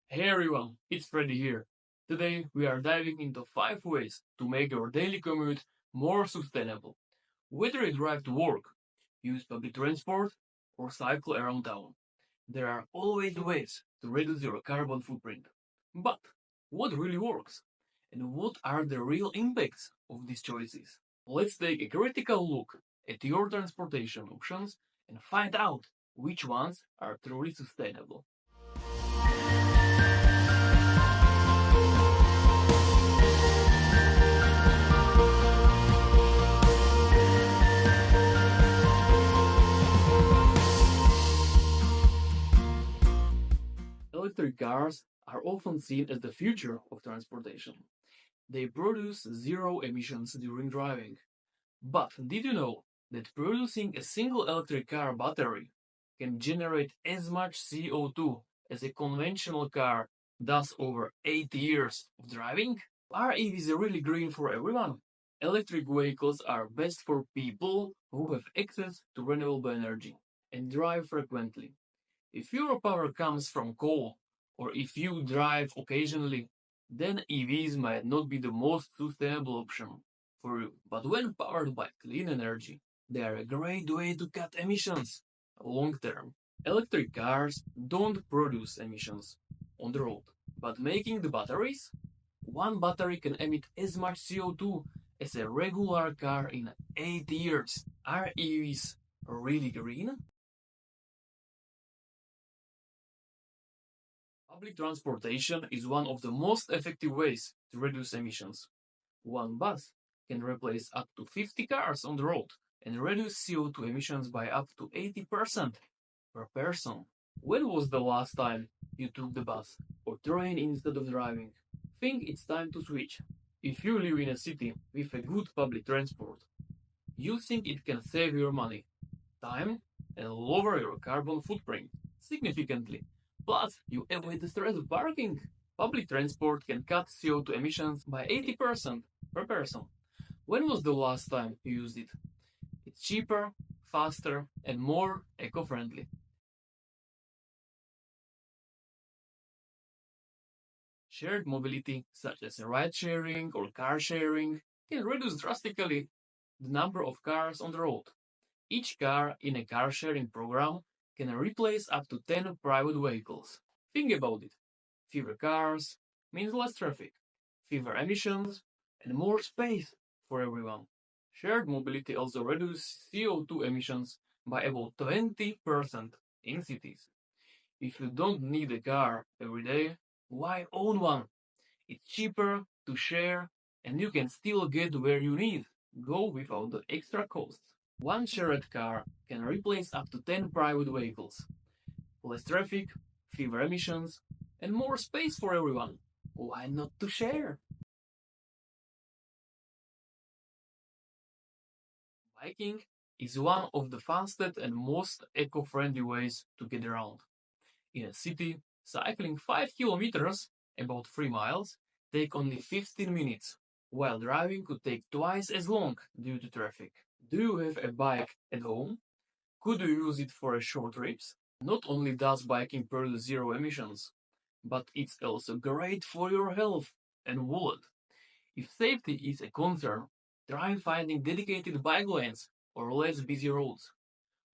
Hey everyone, it's Freddy here. Today we are diving into 5 ways to make your daily commute more sustainable. Whether you drive to work, use public transport, or cycle around town, there are always ways to reduce your carbon footprint. But what really works? And what are the real impacts of these choices? Let's take a critical look at your transportation options and find out which ones are truly sustainable. Electric cars are often seen as the future of transportation. They produce zero emissions during driving. But did you know that producing a single electric car battery can generate as much CO2 as a conventional car does over 8 years of driving? Are EVs really green for everyone? Electric vehicles are best for people who have access to renewable energy and drive frequently. If your power comes from coal, or if you drive occasionally, then EVs might not be the most sustainable option for you. But when powered by clean energy, they are a great way to cut emissions long term. Electric cars don't produce emissions on the road, but making the batteries, one battery can emit as much CO2 as a regular car in 8 years. Are EVs really green? Public transportation is one of the most effective ways to reduce emissions. One bus can replace up to 50 cars on the road and reduce CO2 emissions by up to 80% per person. When was the last time you took the bus or train instead of driving? Think it's time to switch. If you live in a city with a good public transport, you think it can save your money, time, and lower your carbon footprint significantly. Plus, you avoid the stress of parking. Public transport can cut CO2 emissions by 80% per person. When was the last time you used it? It's cheaper, faster, and more eco friendly. Shared mobility, such as ride sharing or car sharing, can reduce drastically the number of cars on the road. Each car in a car sharing program can replace up to 10 private vehicles. Think about it. Fewer cars means less traffic, fewer emissions, and more space for everyone. Shared mobility also reduces CO2 emissions by about 20% in cities. If you don't need a car every day, why own one? It's cheaper to share and you can still get where you need go without the extra costs. One shared car can replace up to 10 private vehicles. Less traffic, fewer emissions, and more space for everyone. Why not to share? Biking is one of the fastest and most eco-friendly ways to get around. In a city, cycling 5 kilometers, about 3 miles, take only 15 minutes, while driving could take twice as long due to traffic. Do you have a bike at home? Could you use it for a short trips? Not only does biking produce zero emissions, but it's also great for your health and wallet. If safety is a concern, try finding dedicated bike lanes or less busy roads.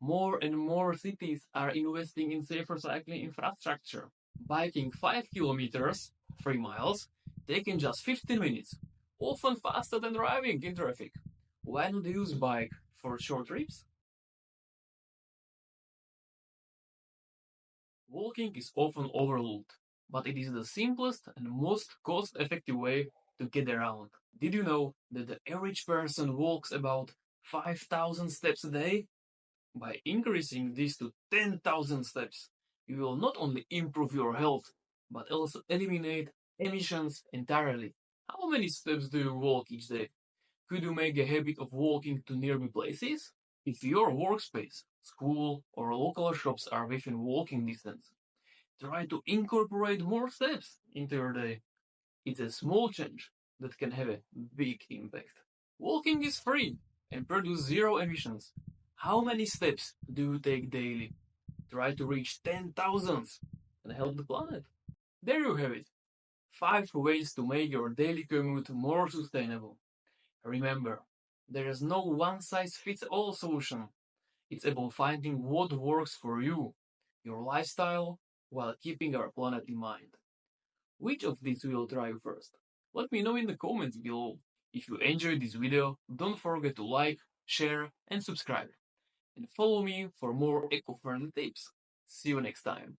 More and more cities are investing in safer cycling infrastructure. Biking 5 kilometers, 3 miles, taking just 15 minutes, often faster than driving in traffic. Why not use bike for short trips? Walking is often overlooked, but it is the simplest and most cost-effective way to get around. Did you know that the average person walks about 5,000 steps a day? By increasing this to 10,000 steps, you will not only improve your health, but also eliminate emissions entirely. How many steps do you walk each day? Could you make a habit of walking to nearby places? If your workspace, school, or local shops are within walking distance, try to incorporate more steps into your day. It's a small change that can have a big impact. Walking is free and produces zero emissions. How many steps do you take daily? Try to reach 10,000 and help the planet. There you have it. 5 ways to make your daily commute more sustainable. Remember, there is no one size fits all solution. It's about finding what works for you, your lifestyle, while keeping our planet in mind. Which of these will try first? Let me know in the comments below. If you enjoyed this video, don't forget to like, share, and subscribe. And follow me for more eco-friendly tips. See you next time.